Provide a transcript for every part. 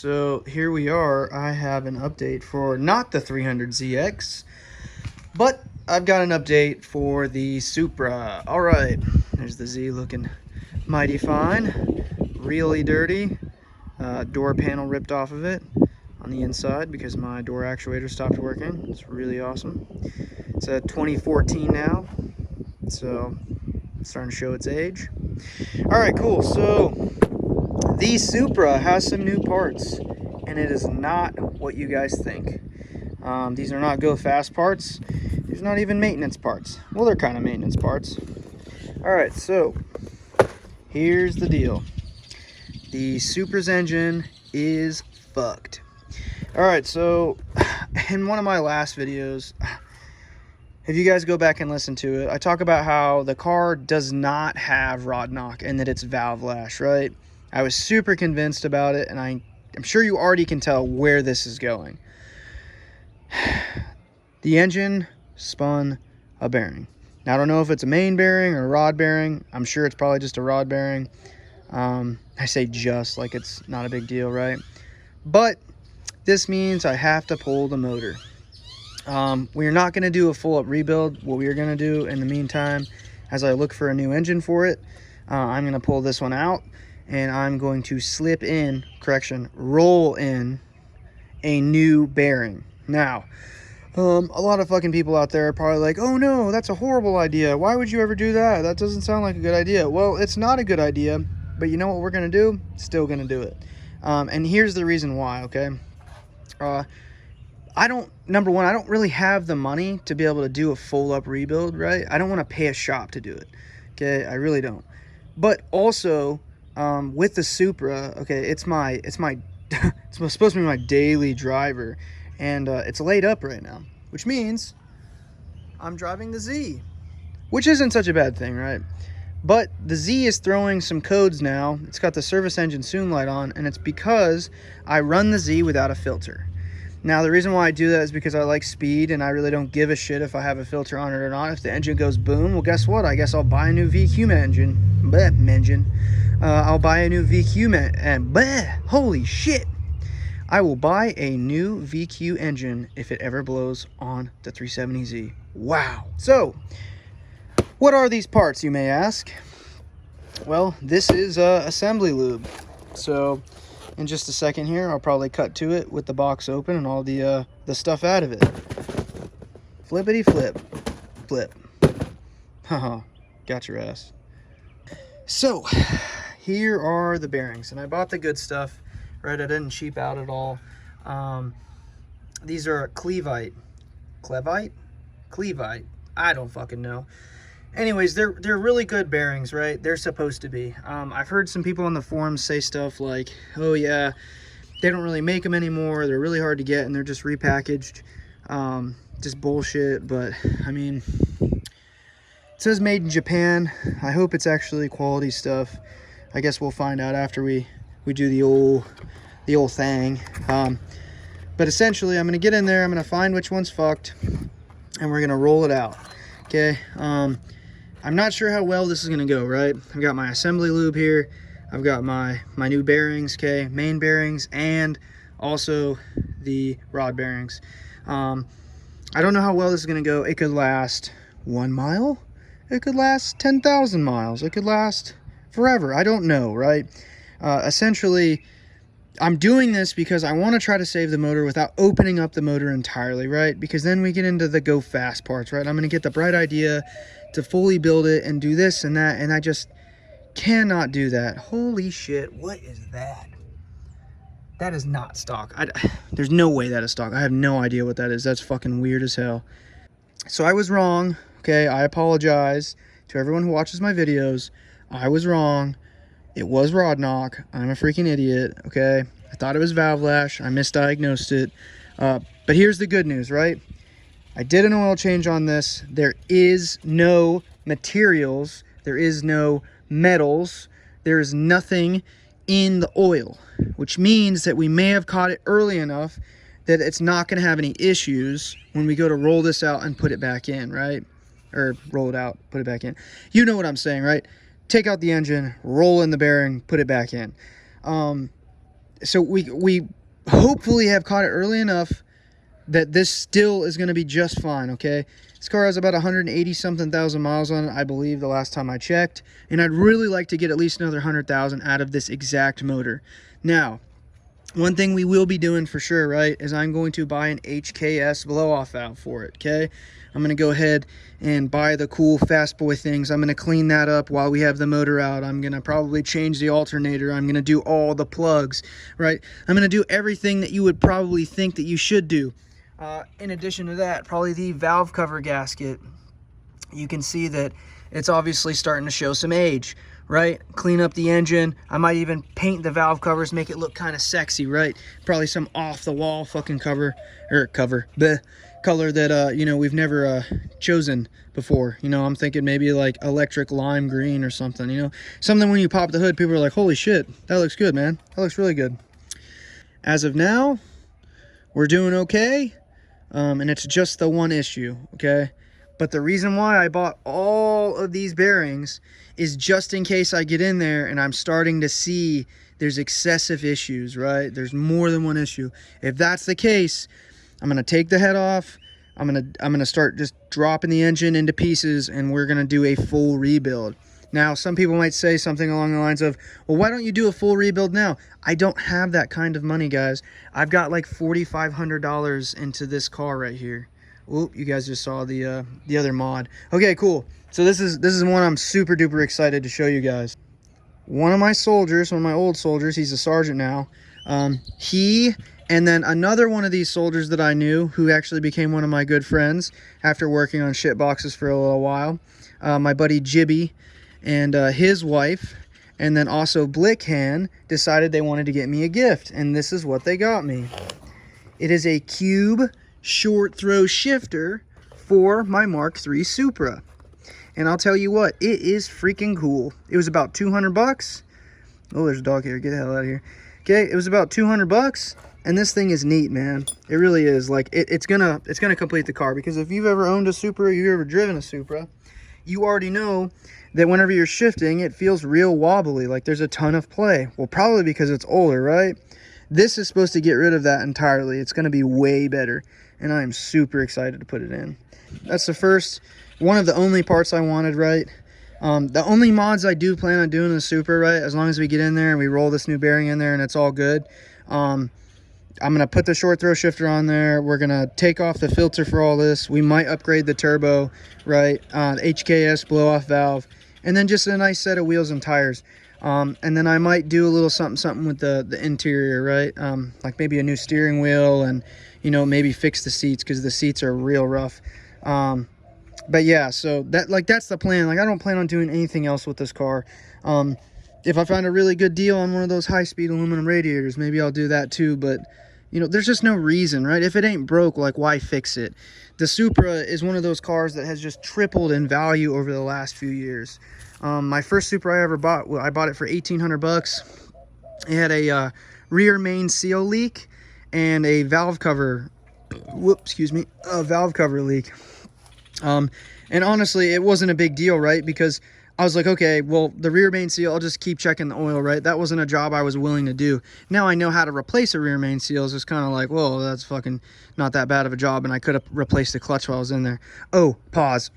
So here we are. I have an update for not the 300ZX, but I've got an update for the Supra. All right, there's the Z looking mighty fine, really dirty. Door panel ripped off of it on the inside because my door actuator stopped working. It's really awesome. It's a 2014 now, so it's starting to show its age. All right, cool. So the Supra has some new parts, and it is not what you guys think. These are not go fast parts. There's not even maintenance parts. Well, they're kind of maintenance parts. All right, so here's the deal. The Supra's engine is fucked. All right, so in one of my last videos, if you guys go back and listen to it, I talk about how the car does not have rod knock and that it's valve lash, right? I was super convinced about it, and I'm sure you already can tell where this is going. The engine spun a bearing. Now, I don't know if it's a main bearing or a rod bearing. I'm sure it's probably just a rod bearing. I say just like it's not a big deal, right? But this means I have to pull the motor. We're not going to do a full up rebuild. What we're going to do in the meantime, as I look for a new engine for it, I'm going to pull this one out, and I'm going to roll in a new bearing. Now, a lot of fucking people out there are probably like, oh no, that's a horrible idea. Why would you ever do that? That doesn't sound like a good idea. Well, it's not a good idea, but you know what we're going to do? Still going to do it. And here's the reason why, okay? Number one, I don't really have the money to be able to do a full up rebuild, right? I don't want to pay a shop to do it, okay? I really don't. But also, with the Supra, okay, it's supposed to be my daily driver, and it's laid up right now, which means I'm driving the Z, which isn't such a bad thing, right? But the Z is throwing some codes now. It's got the service engine soon light on, and it's because I run the Z without a filter. Now, the reason why I do that is because I like speed, and I really don't give a shit if I have a filter on it or not. If the engine goes boom, well, guess what? I guess I'll buy a new VQ engine. I'll buy a new VQ and holy shit! I will buy a new VQ engine if it ever blows on the 370Z. Wow. So, what are these parts, you may ask? Well, this is assembly lube. So, in just a second here, I'll probably cut to it with the box open and all the stuff out of it. Flippity flip. Flip. Haha, got your ass. So, here are the bearings, and I bought the good stuff, right? I didn't cheap out at all. These are Clevite. Clevite? I don't fucking know. Anyways, they're really good bearings, right? They're supposed to be. I've heard some people on the forums say stuff like, oh yeah, they don't really make them anymore, they're really hard to get, and they're just repackaged. Just bullshit. But I mean, it says made in Japan. I hope it's actually quality stuff. I guess we'll find out after we do the old thing. But essentially, I'm gonna get in there, I'm gonna find which one's fucked, and we're gonna roll it out. Okay. I'm not sure how well this is gonna go, right? I've got my assembly lube here. I've got my new bearings, okay, main bearings, and also the rod bearings. I don't know how well this is gonna go. It could last 1 mile. It could last 10,000 miles. It could last forever. I don't know, right? Essentially, I'm doing this because I want to try to save the motor without opening up the motor entirely, right? Because then we get into the go fast parts, right? I'm going to get the bright idea to fully build it and do this and that, and I just cannot do that. Holy shit, what is that? That is not stock. There's no way that is stock. I have no idea what that is. That's fucking weird as hell. So I was wrong, okay? I apologize to everyone who watches my videos. I was wrong. It was rod knock. I'm a freaking idiot, okay? I thought it was valve lash. I misdiagnosed it. But here's the good news, right? I did an oil change on this. There is no materials. There is no metals. There is nothing in the oil, which means that we may have caught it early enough that it's not going to have any issues when we go to roll this out and put it back in, right? Or roll it out, put it back in. You know what I'm saying, right? Take out the engine, roll in the bearing, put it back in. So we hopefully have caught it early enough that this still is going to be just fine, okay? This car has about 180 something thousand miles on it, I believe, the last time I checked, and I'd really like to get at least another 100,000 out of this exact motor. Now, one thing we will be doing for sure, right, is I'm going to buy an HKS blow-off valve for it, okay? I'm going to go ahead and buy the cool fast boy things. I'm going to clean that up while we have the motor out. I'm going to probably change the alternator. I'm going to do all the plugs, right? I'm going to do everything that you would probably think that you should do. In addition to that, probably the valve cover gasket. You can see that it's obviously starting to show some age, right? Clean up the engine. I might even paint the valve covers, make it look kind of sexy, right? Probably some off-the-wall fucking color that, you know, we've never chosen before. You know, I'm thinking maybe like electric lime green or something, you know? Something when you pop the hood, people are like, holy shit, that looks good, man. That looks really good. As of now, we're doing okay. And it's just the one issue, okay? But the reason why I bought all of these bearings is just in case I get in there and I'm starting to see there's excessive issues, right? There's more than one issue. If that's the case, I'm gonna take the head off. I'm gonna start just dropping the engine into pieces, and we're gonna do a full rebuild. Now, some people might say something along the lines of, well, why don't you do a full rebuild now? I don't have that kind of money, guys. I've got like $4,500 into this car right here. Oop, you guys just saw the other mod. Okay, cool. So this is one I'm super duper excited to show you guys. One of my soldiers, one of my old soldiers, he's a sergeant now. He and then another one of these soldiers that I knew, who actually became one of my good friends after working on shit boxes for a little while, my buddy Jibby and his wife, and then also Blickhan, decided they wanted to get me a gift, and this is what they got me. It is a cube short throw shifter for my Mark III Supra, and I'll tell you what, it is freaking cool. It was about 200 bucks. Oh, there's a dog here. Get the hell out of here. Okay, it was about 200 bucks, and this thing is neat, man. It really is. Like, it's gonna complete the car, because if you've ever owned a Supra, you've ever driven a Supra, you already know that whenever you're shifting, it feels real wobbly, like there's a ton of play. Well, probably because it's older, right? This is supposed to get rid of that entirely. It's going to be way better, and I'm super excited to put it in. That's the first, one of the only parts I wanted, right? The only mods I do plan on doing in the Supra, right, as long as we get in there and we roll this new bearing in there and it's all good, I'm going to put the short throw shifter on there. We're going to take off the filter for all this. We might upgrade the turbo, right? HKS blow-off valve, and then just a nice set of wheels and tires. And then I might do a little something with the interior, right? Like maybe a new steering wheel, and, you know, maybe fix the seats, because the seats are real rough. But yeah, so that's the plan. Like, I don't plan on doing anything else with this car. If I find a really good deal on one of those high-speed aluminum radiators, maybe I'll do that too. But, you know, there's just no reason, right? If it ain't broke, like, why fix it? The Supra is one of those cars that has just tripled in value over the last few years. My first Supra I ever bought, well, I bought it for 1,800 bucks. It had a rear main seal leak and a valve cover, a valve cover leak. And honestly, it wasn't a big deal, right? Because I was like, okay, well, the rear main seal, I'll just keep checking the oil, right? That wasn't a job I was willing to do. Now I know how to replace a rear main seal. It's just kind of like, whoa, that's fucking not that bad of a job, and I could have replaced the clutch while I was in there. Oh, pause.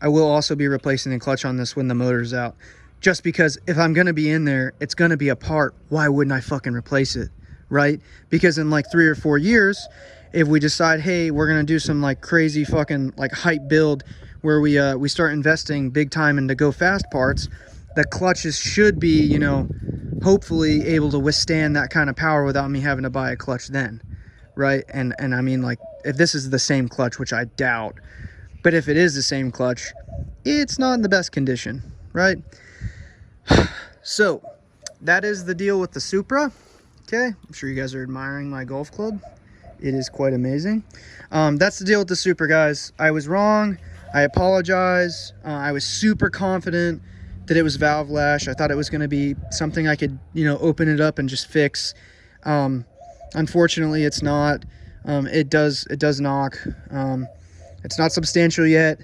I will also be replacing the clutch on this when the motor's out. Just because if I'm going to be in there, it's going to be apart. Why wouldn't I fucking replace it, right? Because in like 3 or 4 years, if we decide, hey, we're going to do some like crazy fucking like hype build where we start investing big time into go fast parts, the clutches should be, you know, hopefully able to withstand that kind of power without me having to buy a clutch then, right? And I mean, like, if this is the same clutch, which I doubt, but if it is the same clutch, it's not in the best condition, right? So that is the deal with the Supra. Okay, I'm sure you guys are admiring my golf club. It is quite amazing. That's the deal with the Supra, guys. I was wrong. I apologize. I was super confident that it was valve lash. I thought it was going to be something I could, you know, open it up and just fix. Unfortunately, it's not. It does knock. It's not substantial yet.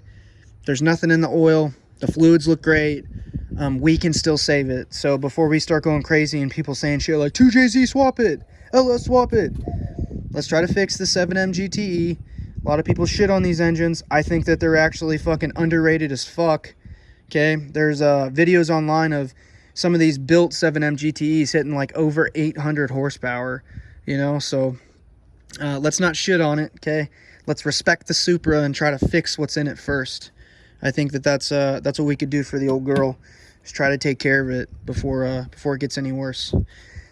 There's nothing in the oil. The fluids look great. we can still save it. So before we start going crazy and people saying shit like 2JZ swap it, LS swap it, let's try to fix the 7M GTE. A lot of people shit on these engines. I think that they're actually fucking underrated as fuck. Okay, there's videos online of some of these built 7M GTEs hitting like over 800 horsepower, you know, so let's not shit on it, okay? Let's respect the Supra and try to fix what's in it first. I think that that's what we could do for the old girl. Just try to take care of it before it gets any worse.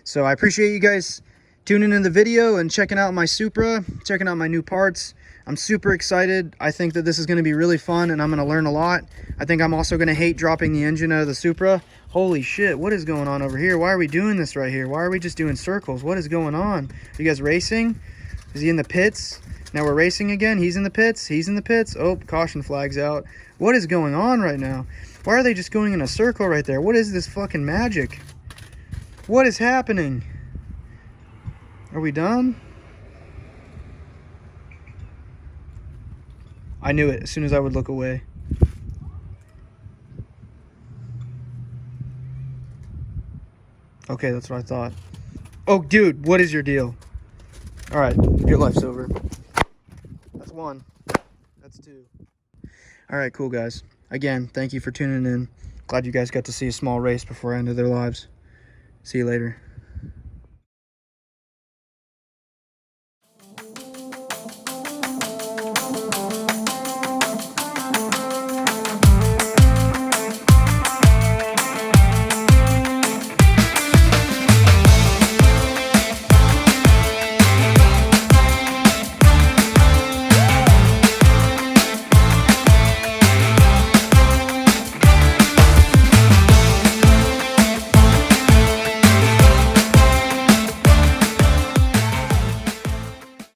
So I appreciate you guys tuning in the video and checking out my Supra, checking out my new parts. I'm super excited. I think that this is going to be really fun and I'm going to learn a lot. I think I'm also going to hate dropping the engine out of the Supra. Holy shit, what is going on over here? Why are we doing this right here? Why are we just doing circles? What is going on? Are you guys racing? Is he in the pits? Now we're racing again. He's in the pits. He's in the pits. Oh, caution flag's out. What is going on right now? Why are they just going in a circle right there? What is this fucking magic? What is happening? Are we done? I knew it as soon as I would look away. Okay, that's what I thought. Oh, dude, what is your deal? All right, your life's over. That's one. That's two. All right, cool, guys. Again, thank you for tuning in. Glad you guys got to see a small race before I ended their lives. See you later.